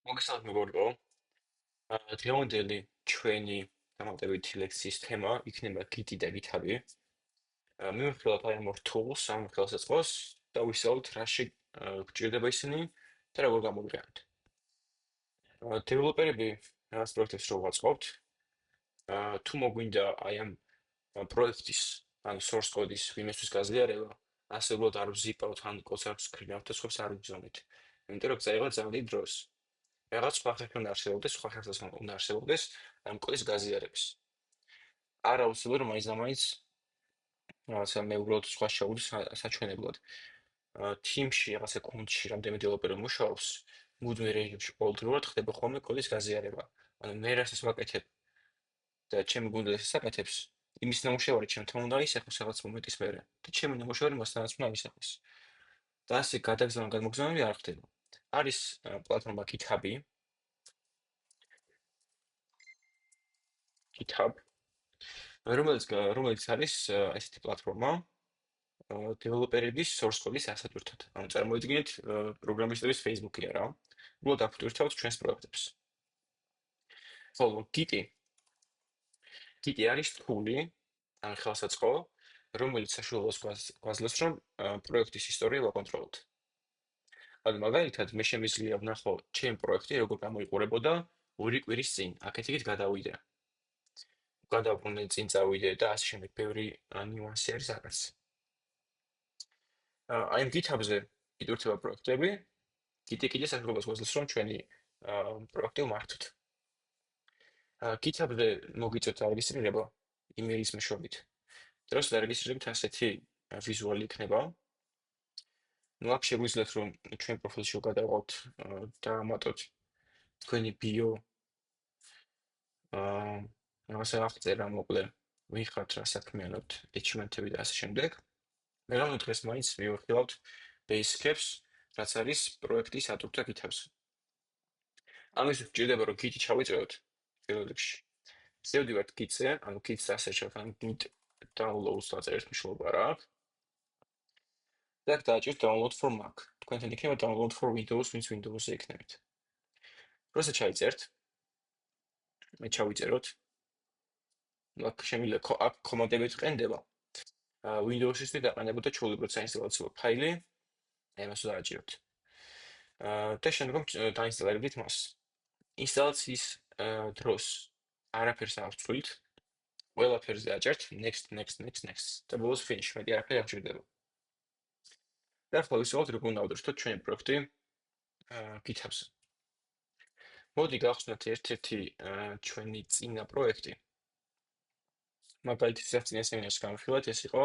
მოგესალმებით მეგობრებო. დღევანდელი ჩვენი დამატებითი ლექციის თემა იქნება Git და GitHub-ი. მივიხილავთ აი ამ ორ tools ამ ხელსაწყოს და ვისაუბროთ რა გჭირდება ისინი და როგორ გამოიყენოთ. დეველოპერები რაღაც პროექტებს რო ვაწყობთ, თუ მოგვინდა აი ამ პროექტის ან source code-ის ვინმესთვის გაზიარება, ასე უბრალოდ არ ვზიპავთ ან კოდს არ ვსკრინავთ და სხვებს არ ვიგზავნით. იმიტომ რომ წაიღოთ ძალიან დიდ დროს. რაღაც სხვა ხერხი უნდა არსებობდეს, სხვა ხერხს უნდა არსებობდეს ამ კოდის გაზიარების. არ აუცილებლად რომ მაინც და მაინც რაღაცა მე უბრალოდ სხვა შევუდი საჩვენებლად. თიმში რაღაცა კონტში რამდენიმე დეველოპერი მუშაობს, მუდმივ რეჟიმში ყოველდღიურად ხდება ხოლმე კოდის გაზიარება. ანუ მე რასაც ვაკეთებ და ჩემი გუნდი რასაც აკეთებს, იმის ნამუშევარი ჩემთან უნდა ისახოს რაღაც მომენტის მერე და ჩემი ნამუშევარი მასთანაც უნდა ისახოს. და ასე გადაგზავნა გადმოგზავნილი არ ხდება. არის პლატფორმა GitHub, რომელიც არის ესეთი პლატფორმა დეველოპერების source code-ის ასატვირთად. ანუ წარმოიდგინეთ, პროგრამისტების Facebook-ი არა. უბრალოდ აქვტვირთავთ ჩვენს პროექტებს. ხოლო Git არის tool-ი, ან ხელსაწყო, რომელიც საშუალებას გვაძლევს, რომ პროექტის ისტორია ვაკონტროლოთ. ანუ მაგალითად, მე შემიძლია ვნახო ჩემი პროექტი როგორ გამოიყურებოდა 2 კვირის წინ. აქეთ იქით გადავიდე. გადავბრუნე წინ წავიდე და ასე შემდეგ ბევრი ნიუანსი არის აქაც. აი ამ GitHub-ზე იტვირთება პროექტები, კიდე საშუალებას გვაძლევს, რომ ჩვენი პროექტი ვმართოთ. GitHub-ზე მოგიწევთ არეგისტრირება იმეილის მეშვეობით. დროს დარეგისტრირებით ასეთი ვიზუალი იქნება. ნუ აქ შეგვიძლიათ, რომ ჩვენ პროფილში გადავყავთ და ამატოთ თქვენი ბიო, რაღაცა აღწერა მოკლე, ვინ ხართ, რა საქმიანობთ, achievement-ები და ასე შემდეგ. მაგრამ დღეს მაინც მივიხილავთ Basecamp-ს, რაც არის პროექტის ატვირთვა GitHub-ზე. ამის გვჭირდება, რომ Git-ი ჩავიწეროთ პირველ რიგში. შევდივართ Git-ზე, ანუ Git-ს ასერჩავთ, ან Git downloads დაწერეთ მნიშვნელობა რა აქვს. და აქ დააჭირთ download for Mac. თქვენთან იქნება download for Windows, ვინც Windows-ზე იქნებით. როცა ჩაიწერთ, მე ჩავიწეროთ. აქ შემიძლია აქ კომანდებით ყენდება. Windows-ისთვის დაყენებოდა ჩვეულებრივ საინსტალაციო ფაილი, ამას დააჭიროთ. და შემდგომ დაინსტალირებდით მას. ინსტალაციის დროს არაფერს არ ვცვლით. ყველაფერზე აჭერთ next და ბოლოს finish, მეტი არაფერი არ გჭირდება. და ახლა ვისაუბროთ როგორ უნდა ავდროშოთ ჩვენი პროექტი GitHub-ზე. მოდი გავხსნათ ერთ-ერთი ჩვენი წინა პროექტი. მაგალითად, წინა სემინარს გამოვხილოთ, ეს იყო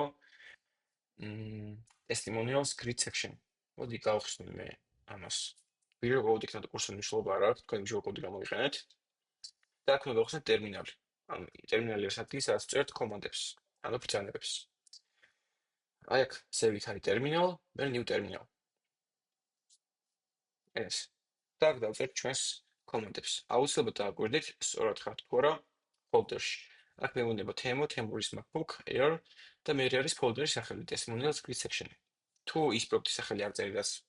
testimonials grid section. მოდი გავხსნი მე ამას. Visual Code იქნება კურსის მნიშვნელობა არ აქვს, თქვენ Visual Code გამოვიყენეთ. და აქ უნდა გავხსნათ ტერმინალი. ანუ ტერმინალი არის ადგილი, სადაც წერთ კომანდებს, ანუ ბრძანებებს. აი აქ save-ით არის ტერმინალ, მე new terminal. ეს. და აქ დავწერთ ჩვენს კომანდებს. აუცილებლად დააკვირდით, სწორად ხართ თუ არა folder-ში. აქ მეუბნება თემურის MacBook Air და მე არის folder-ის სახელი testimonials grid section-ი. თუ ის პროექტის სახელი არ წერილას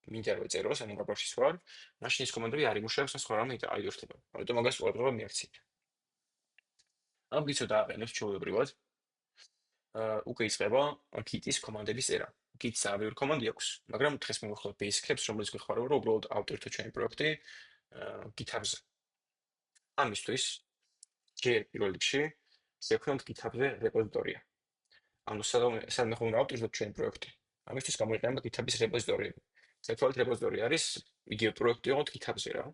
მინდა რომ ეწეროს, ანუ გაბავშვის ვარ, მაშინ ის კომანდები არ იმუშავებს, სხვა რამე აიდურთება. ამიტომ მაგას ყურადღება მიაქცეთ. ამ გიცო დააყენებს ჩვეულებრივად. უკვე იწყება Git-ის კომანდების წერა. Git-ს ავიურ კომანდი აქვს, მაგრამ დღეს მივახვალ Basecamp-ს, რომელიც გვეხმარება, რომ უბრალოდ ავტორთო ჩვენი პროექტი GitHub-ზე. ამისთვის ჯერ პირველ რიგში შევქმნით GitHub-ზე რეპოზიტორია. ანუ სადაც უნდა ავტორთოთ ჩვენი პროექტი. ამისთვის გამოიყენება GitHub-ის რეპოზიტორიები. Virtual repository არის იგივე პროექტი იყო GitHub-ზე რა.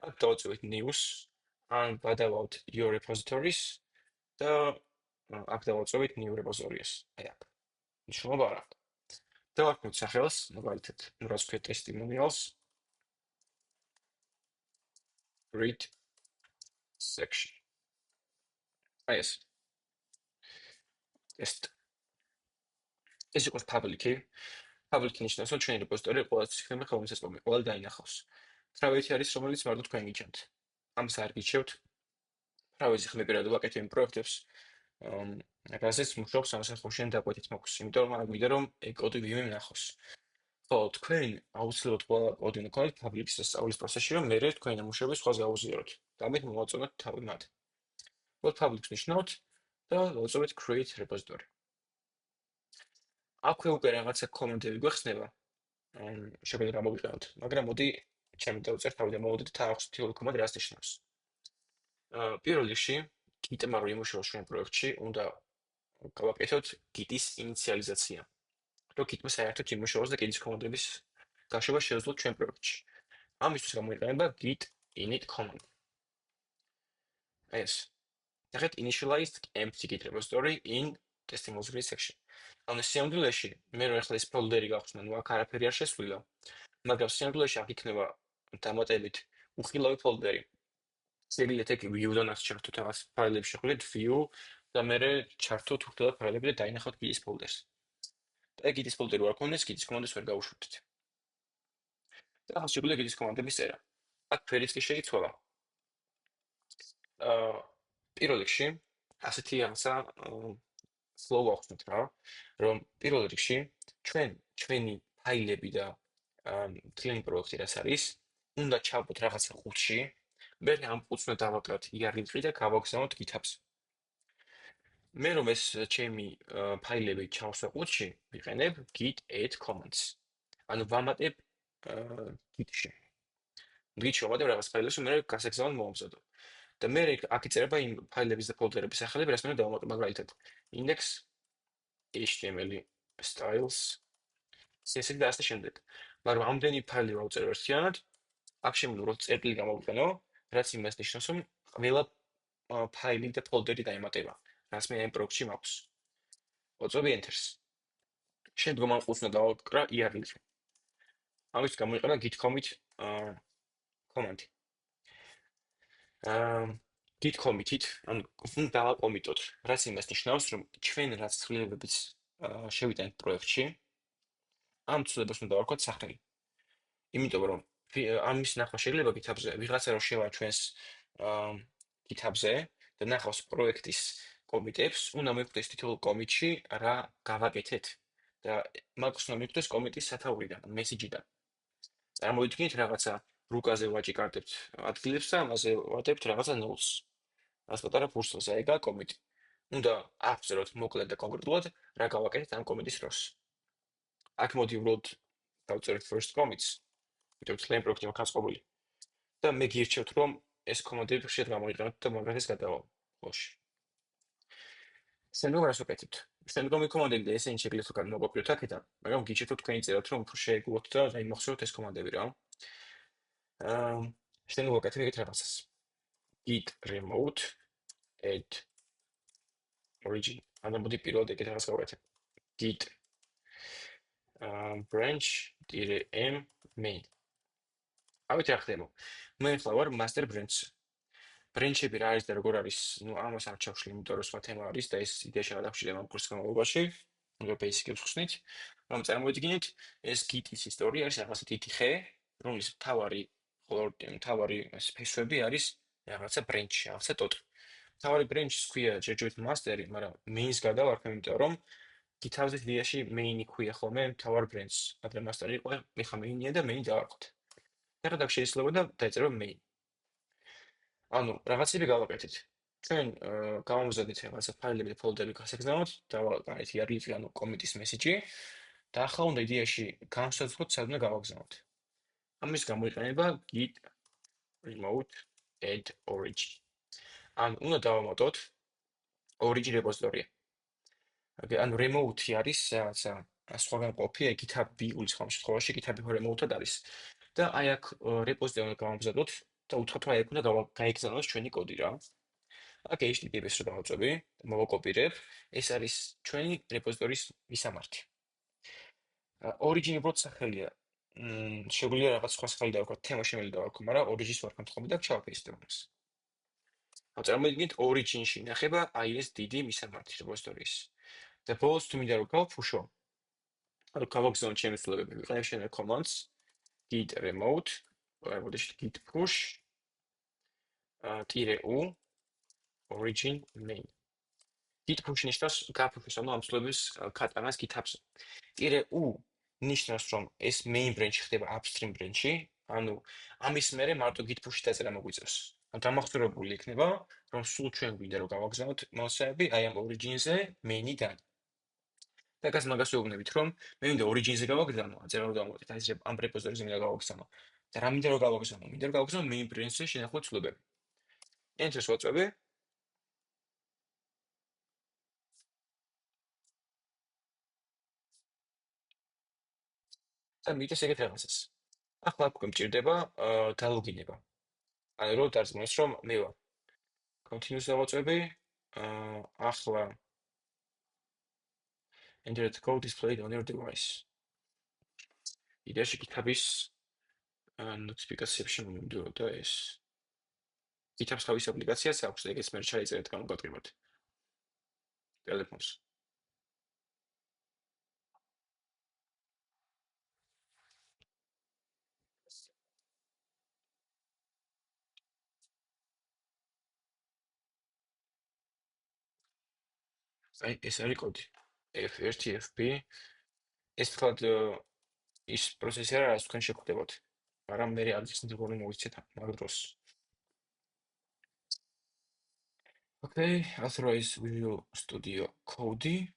აქ დავწერთ news, ან გადავავთ your repositories და აქ დავწერთ new repositories. აი აქ. მნიშვნელობა არ აქვს. დავარქმევთ სახელს, მაგალითად, რაც ქვია testimonials grid section. აი ეს. ეს იყოს public-ი. Public ნიშნავს, რომ ჩვენი რეპოზიტორი ყველასთვის იქნება ხელმისაწვდომი, ყველა დაინახავს. Private არის, რომელიც მარტო თქვენ გიჩვენთ. ამას არ გიჩევთ. Private-ი ხმე პირადად ვაკეთებ იმ პროექტებს, რაზეც მუშაობს სამსახურში ან დაკვეთით მოქვს. იმიტომ რომ არ გვინდა რომ ეგ კოდი ვინმე ნახოს. ხო, თქვენ აუცილებლად ყველა კოდი უნდა გქონდეთ public-ის სწავლის პროცესში, რომ მერე თქვენი ნამუშევრები სხვას გაუზიაროთ. გამით მოვაწონოთ თავი მათ. მოდ public-ს ნიშნავთ და ვაწოვეთ create repository. აქვე უკვე რაღაცა კომენტები გვეხსნება, შეგვიძლია გამოვიყენოთ, მაგრამ მოდი ჩემი დავწერთ თავი და მოვოდით თავის თითოეულ კომენტ რას ნიშნავს. პირველ რიგში, Git-მა რომ იმუშაოს ჩვენ პროექტში, უნდა გავაკეთოთ Git-ის ინიციალიზაცია. რომ Git-მა საერთოდ იმუშაოს და Git-ის კომანდების გაშვება შეუძლოთ ჩვენ პროექტში. ამისთვის გამოიყენება git init command. ეს. ნახეთ initialized empty git repository in testing mozilla section. ანუ სიამდვილეში მე რომ ახლა ეს ფოლდერი გავხსნა, ნუ აქ არაფერი არ შესვლილა, მაგრამ სიამდვილეში აქ იქნება დამატებით უხილავი ფოლდერი. შეგიძლიათ ეგ view-დან აქ ჩართოთ რაღაც ფაილები შეხვიდეთ view და მე ჩართოთ უხილავი ფაილები და დაინახოთ git-ის ფოლდერს. და git-ის ფოლდერი ვარ ქონდეს, git-ის კომანდას ვერ გავუშვებთ. და ახლა შეგვიძლია git-ის კომანდების წერა. აქ ფერიც კი შეიცვალა. პირველ რიგში ასეთი რაღაცა flow ახსნით რა, რომ პირველ რიგში ჩვენი ფაილები და მთლიანი პროექტი რაც არის, უნდა ჩავყოთ რაღაცა ყუთში, მე ამ ყუთს უნდა დავაკრათ IRL-ში და გავაგზავნოთ GitHub-ს. მე რომ ეს ჩემი ფაილები ჩავსვა ყუთში, ვიყენებ git add commands. ანუ ვამატებ Git-ში. Git-ში ვამატებ რაღაც ფაილებს, მე გასაგზავნად მოვამზადო. და მე აქ იწერება იმ ფაილების და ფოლდერების სახელები, რაც მე დავამატებ, მაგალითად index html styles CSS და ასე შემდეგ. მაგრამ ამდენი ფაილი ვავწერ ერთიანად, აქ შემიძლია რომ წერტილი გამოვიყენო, რაც იმას ნიშნავს, რომ ყველა ფაილი და ფოლდერი დაემატება, რაც მე ამ პროექტში მაქვს. ვაწვევი enter-ს. შემდგომ ამ ყუთს უნდა დავაკრა IRL-ში. ამის გამოიყენა git commit command. Git commit-ით, ანუ უნდა დავაკომიტოთ, რაც იმას ნიშნავს, რომ ჩვენ რაც ცვლილებებიც შევიტანეთ პროექტში, ამ ცვლილებას უნდა დავარქვათ სახელი. იმიტომ რომ ამის ნახვა შეიძლება GitHub-ზე, ვიღაცა რომ შევა ჩვენს GitHub-ზე და ნახავს პროექტის კომიტებს, უნდა მიხვდეს თითოეულ კომიტში რა გავაკეთეთ და მაგას უნდა მიხვდეს კომიტის სათაურიდან, მესიჯიდან. წარმოვიდგინეთ რაღაცა რუკაზე ვაჭიკარდებთ ადგილებს და ამაზე ვადებთ რაღაცა nulls. რას პატარა ფურცელს აიგა კომიტი. უნდა აღწეროთ მოკლედ და კონკრეტულად რა გავაკეთეთ ამ კომიტის დროს. აქ მოდი უბრალოდ დავწერთ first commits. ვიდრე მთლიანი პროექტი მაქვს ყობილი. და მე გირჩევთ რომ ეს კომანდები ხშირად გამოიყენოთ და მაგას გადავალ ხოლში. შემდგომ რას ვაკეთებთ? შემდგომი კომანდები და ესენი შეგვიძლია თუ გამოვაკვიროთ აქედან, მაგრამ გიჩვენებთ რომ თქვენი წეროთ რომ უფრო შეეგუოთ და დაიმახსოვროთ ეს კომანდები რა. შემდგომ ვაკეთებ ეგეთ რაღაცას. git remote add origin. ანუ მოდი პირველად ეგეთ რაღაც გავაკეთებ. git branch -m main. ავით რა ხდება? მე ახლა ვარ master branch. ბრენჩები რა არის და როგორ არის, ნუ ამას არ ჩავშლი, იმიტომ რომ სხვა თემა არის და ეს იდეა შევადავშილებ ამ კურსის განმავლობაში, უნდა ბეისიკებს ვხსნით, რომ წარმოვიდგინეთ, ეს Git-ის ისტორია არის რაღაცა დიდი ხე, რომლის მთავარი ფესვები არის რაღაცა ბრენჩი, რაღაცა ტოტი. მთავარი ბრენჩის ქვია ჯერჯერობით master-ი, მაგრამ main-ს გადავარქვი, იმიტომ რომ GitHub-ზე იდეაში main-ი ქვია ხოლმე მთავარ ბრენჩს, მაგრამ master-ი იყო მიხა main-ია და main-ი დავარქვით. ეხლა და შეიძლება და დაიწერა main. ანუ რაღაცები გავაკეთეთ. ჩვენ გავამზადეთ რაღაცა ფაილები და ფოლდერები გასაგზავნოთ, დავაკარეთ IRL-ში, ანუ კომიტის მესიჯი და ახლა უნდა იდეაში განსაზღვროთ სად უნდა გავაგზავნოთ. ამის გამოიყენება git remote add origin. ანუ უნდა დავამატოთ origin repository. ანუ remote-ი არის რაღაცა სხვაგან ყოფი, GitHub view-ის შემთხვევაში GitHub remote-ად არის. და აი აქ repository უნდა გავამზადოთ და უთხრათ რომ აი აქ უნდა გაიგზავნოს ჩვენი კოდი რა. აქ HTTPS-ს რო დავაწვევი, მოვაკოპირებ, ეს არის ჩვენი რეპოზიტორის მისამართი. Origin უბრალოდ სახელია. შეგვიძლია რაღაც სხვა სახელი დავარქვათ, თემა შემიძლია დავარქვათ, მაგრამ Origin-ს ვარქვათ ხოლმე და ჩავაფეისტებ ამას. წარმოიდგინეთ Origin-ში ინახება აი ეს დიდი მისამართი რეპოზიტორის. და ბოლოს თუ მინდა რომ გავფუშო, ანუ გავაგზავნო ჩემი ცვლილებები, ვიყენებ შენ commands git remote, git push -u origin main. Git push ნიშნავს გაფუშოს, ანუ ამ ცვლილების ქატანას GitHub-ზე. -u ნიშნავს, რომ ეს main branch ხდება upstream branch-ი, ანუ ამის მერე მარტო git push-ი დაწერა მოგვიწევს. დამახსოვრებული იქნება, რომ სულ ჩვენ გვინდა რომ გავაგზავნოთ მასალები აი ამ origin-ზე main-იდან. და გას მაგას ვეუბნებით, რომ მე მინდა origin-ზე გავაგზავნო, აწერა რომ დავამატეთ, აი ეს ამ რეპოზიტორიზე მინდა გავაგზავნო. და რა მინდა რომ გავაგზავნო? მინდა რომ გავაგზავნო main branch-ზე შენახული ცვლილებები. Enter-ს ვაწვევი. და მივიდეს ეგეთ რაღაცას. ახლა აქ მჭირდება დალოგინება. ანუ რო დარწმუნოს, რომ მე ვარ. Continuous დავაწვევი. ახლა enter the code displayed on your device. იდეაში GitHub-ის notification მომდიოდა ეს. GitHub-ს თავის აპლიკაციას აქვს, ეგეც მე ჩაიწერეთ გამოგატყიბოთ. ტელეფონს. აი ეს არის კოდი. F1 FP ეს თქვათ ის პროცესი არა, რაც თქვენ შეგხვდებოდ. მაგრამ მე არის ნებოვნი მოვიცეთ მაგ დროს. Okay, authorize Visual Studio Code.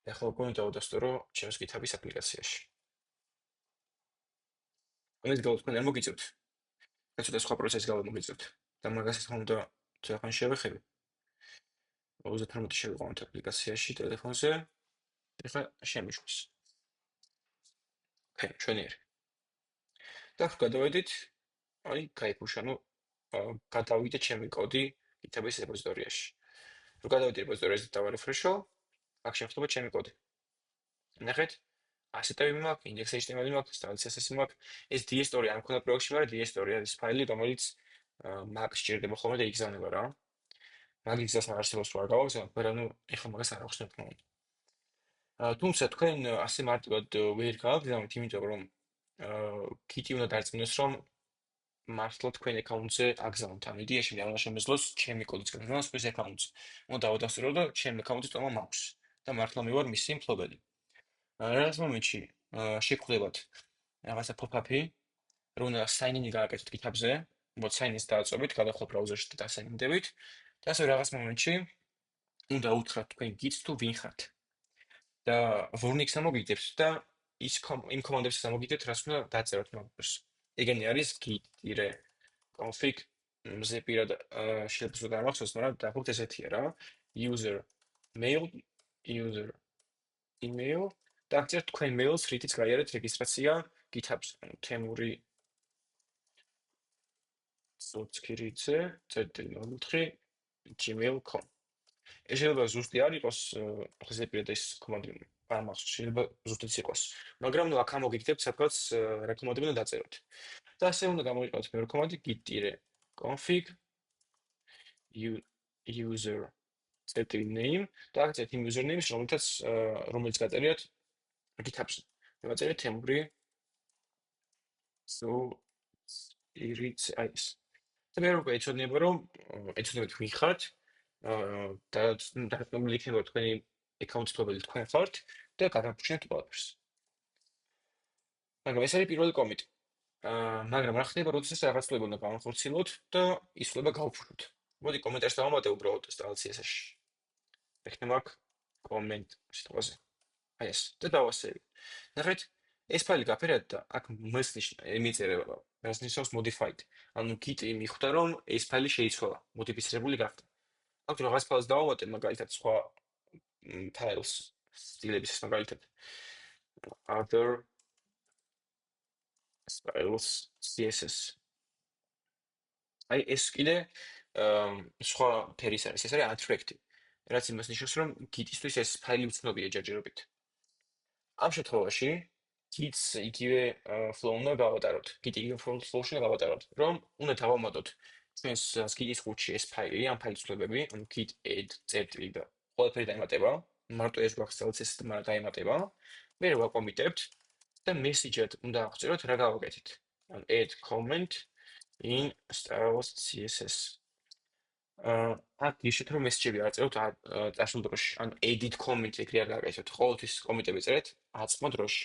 ახლა უკვე დავდასტურო ჩემს GitHub-ის აპლიკაციაში. ამის გამო თქვენ არ მოგიწევთ. კაცო და სხვა პროცესი გამო მოგიწევთ. და მაგას თქმა უნდა თქვენ შევეხები. 38 შევიყვანოთ აპლიკაციაში ტელეფონზე. ეხლა შემიშვას. Okay, ჩვენიერი. და ახლა გადავედით, აი, გაიფუშა, ну, გადავიდე ჩემი კოდი GitHub-ის რეპოზიტორიაში. რო გადავიდე რეპოზიტორიაზე და დავარეფრეშო, აქ შეხვდება ჩემი კოდი. ნახეთ, ასეტები მაქვს, index.html მაქვს, style.css მაქვს. ეს DS-story არ მქონდა პროექტში, მაგრამ DS-story არის ფაილი, რომელიც Mac-ს სჭირდება ხოლმე და იგზავნება რა. მაგის გზას არ არსებობს რა გავაგზავნოთ, მაგრამ ნუ ეხლა მაგას არ ახსნათ თქმა უნდა. თუმცა თქვენ ასე მარტივად ვერ გავაგზავნით, იმიტომ რომ Git-ი უნდა დარწმუნოს, რომ მართლა თქვენ აკაუნტზე აგზავნოთ. ამ იდეაში მე არ უნდა შემეძლოს ჩემი კოდის გაგზავნა სხვის აკაუნტზე. უნდა დავადასტურო და ჩემი აკაუნტი თომა მაქვს და მართლა მე ვარ მისი მფლობელი. რაღაც მომენტში შეგხვდებათ რაღაცა pop-up-ი, რომ უნდა sign-in-ი გააკეთოთ GitHub-ზე, მოდ sign-in-ს დააწობით, გადახვალ ბრაუზერში და sign-in-დებით. და ასე რაღაც მომენტში უნდა უთხრათ თქვენ Git-ს თუ ვინ ხართ. და Vornix-ს ამოგიგდებთ და იმ კომანდებს ამოგიგდებთ, რაც უნდა დაწეროთ მაგას. ეგენი არის git-config მზე პირად შეიძლება და ამახსოვს, მაგრამ დაახლოებით ესეთია რა. user mail, user email და აქ თქვენ mail-ს რითიც გაიარეთ რეგისტრაცია GitHub-ზე. ანუ თემური სოცქირიძე @04@gmail.com. ეს შეიძლება ზუსტი არ იყოს, ხზე პირად ეს კომანდი არ მახსოვს, შეიძლება ზუსტიც იყოს. მაგრამ ნუ აქ ამოგიგდებთ სადღაც რა კომანდები უნდა დაწეროთ. და ასე უნდა გამოიყენოთ მეორე კომანდი git-config user name და აქეთ იმ username-ს რომელიც გაწერიათ GitHub-ზე. მე ვაწერე თემური სოცქირიძე აი ეს. და მე უკვე ეცოდინება რომ ეცოდინებთ ვინ ხართ და დარწმუნებული იქნება თქვენი აკაუნტის მფლობელი თქვენ ხართ და გადაგფრჩნეთ ყველაფერს. მაგრამ ეს არის პირველი კომიტი. მაგრამ რა ხდება, როდესაც რაღაც ცვლილება უნდა გავახორციელოთ და ის ცვლილება გავფრთხოთ. მოდი კომენტარში დავამატე უბრალოდ style.css-ში. ეხლა აქ კომენტ სიტყვაზე. აი ეს და დავასწრები. ნახეთ, ეს ფაილი გაფერად და აქ მიწერება, რაც ნიშნავს modified. ანუ Git-ი მიხვდა რომ ეს ფაილი შეიცვალა, მოდიფიცირებული გახდა. აქ რაღაც ფაილს დავამატე, მაგალითად სხვა files სტილების მაგალითად other styles CSS. აი ეს კიდე სხვა ფერის არის, ეს არის attractive. რაც იმას ნიშნავს, რომ Git-ისთვის ეს ფაილი უცნობია ჯერჯერობით. ამ შემთხვევაში Git-ს იგივე flow უნდა გავატაროთ. Git-ი იგივე flow-ში უნდა გავატაროთ, რომ უნდა დავამატოთ ჩვენს Git-ის ხუთში ეს ფაილი, ამ ფაილის ცვლილებები, ანუ git add წერტილი და ყველაფერი დაემატება. მარტო ეს გვაქვს CSS-ს დაემატება. მე ვაკომიტებთ და message-ად უნდა აღწეროთ რა გავაკეთეთ. ანუ add comment in styles CSS. აქ ისეთ რომ მესიჯები არ წეროთ წარსულ დროში, ანუ edit comment ეგრე არ გაკეთებთ, ყოველთვის კომენტები წერეთ აწმო დროში.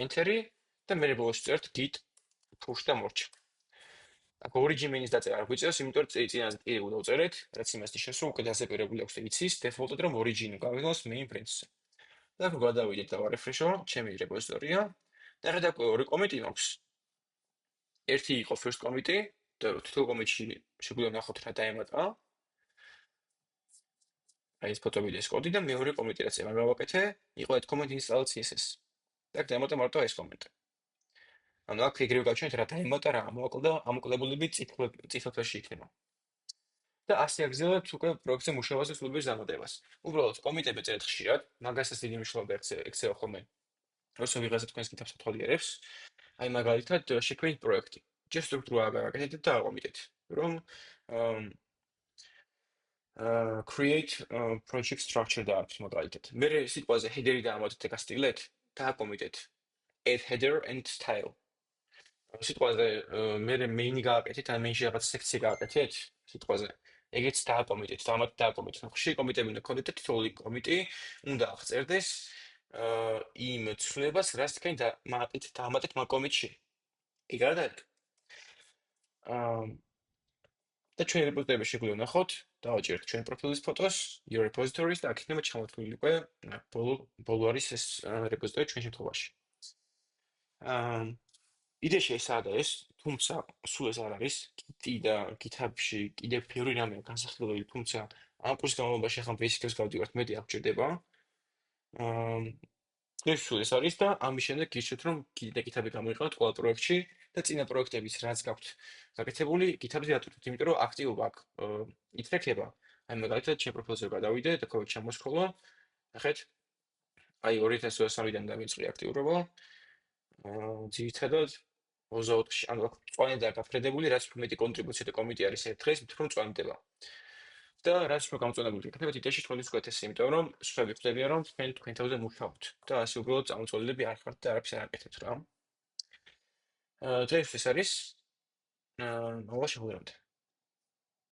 Enter-ი და მე ბოლოს წერთ git push და merge. აქ origin main-ის დაწერა არ გვიწევს, იმიტომ რომ წინაზე კიდევ დავწერეთ, რაც იმას ნიშნავს, რომ უკვე დასაკვირებული აქვს და იცის default-ად რომ origin-ი გავიღოს main branch-ზე. და აქ გადავიდეთ და ვარეფრეშო, ჩემი რეპოზიტორია. და ხედავ ორი კომენტი მაქვს. ერთი იყო first კომენტი და თითო კომენტში შეგვიძლია ნახოთ რა დაემატა. აი ეს ფოტოვიდეოს კოდი და მეორე კომენტი რაც ემაგ გავაკეთე, იყო այդ comment install CSS. და დაემატა მარტო ეს კომენტი. ანუ აქ ეგრევე გავჩვენეთ რა დაემატა რა ამოაკლდა, ამოკლებულები წითლფერში იქნება. და ასე აგზავნებთ უკვე პროექტზე მუშაობაზე სრულების დამატებას. უბრალოდ კომენტები წერეთ ხშირად, მაგასაც დიდი მნიშვნელობა ექცევა ხოლმე. როცა ვიღაცა თქვენს კითხვას ათვალიერებს, აი მაგალითად შექმნით პროექტი. ჯერ სტრუქტურა გააკეთეთ და აყომიტეთ, რომ create project structure დააქვს მაგალითად. მე სიტყვაზე header-ი დაამატეთ ეგ სტილეთ და აყომიტეთ add header and style. სიტყვაზე მე main-ი გააკეთეთ, ან main-ში რაღაც სექცია გააკეთეთ სიტყვაზე. ეგეც დააკომიტეთ, დააკომიტეთ. ხშირი კომიტები უნდა გქონდეთ და თითოეული კომიტი უნდა აღწერდეს იმ ცვლილებას, რაც თქვენ დაამატეთ მაგ კომიტში. ეგ არა და და ჩვენ რეპოზიტორიებში შეგვიძლია ვნახოთ, დავაჭერთ ჩვენ პროფილის ფოტოს, your repositories და აქ იქნება ჩამოთვლილი უკვე ბოლო არის ეს რეპოზიტორი ჩვენ შემთხვევაში. იდეაში ესაა და ეს, თუმცა სულ ეს არ არის, Git-ი და GitHub-ში კიდევ ბევრი რამეა განსახილველი, თუმცა ამ კურსის განმავლობაში ახლა basic-ებს გავდივართ, მეტი არ გჭირდება. ეს სულ ეს არის და ამის შემდეგ გირჩევთ რომ Git და GitHub-ი გამოიყენოთ ყველა პროექტში და წინა პროექტების რაც გაქვთ გაკეთებული GitHub-ზე ატვირთოთ, იმიტომ რომ აქტივობა აქ ითრექება. აი მაგალითად ჩემ პროფილზე გადავიდე და კოდი ჩამოსხოლო. ნახეთ. აი 2023-დან დამიწყე აქტიურობა. ძირითადად 24-ში, ანუ აქ წვანედაა გაფრედებული, რაც მეტი კონტრიბუცია და კომიტი არის ერთ დღეს, მით რომ წვანდება. და რაც უფრო გამწვანებული გეკეთებათ იდეაში თქვენთვის უკეთესი, იმიტომ რომ სხვები ხვდებიან რომ თქვენ თავზე მუშაობთ და ასე უბრალოდ წამოწოლილები არ ხართ და არაფერს არ აკეთებთ რა. დღეს ეს არის. მოგვა შეხვედრამდე.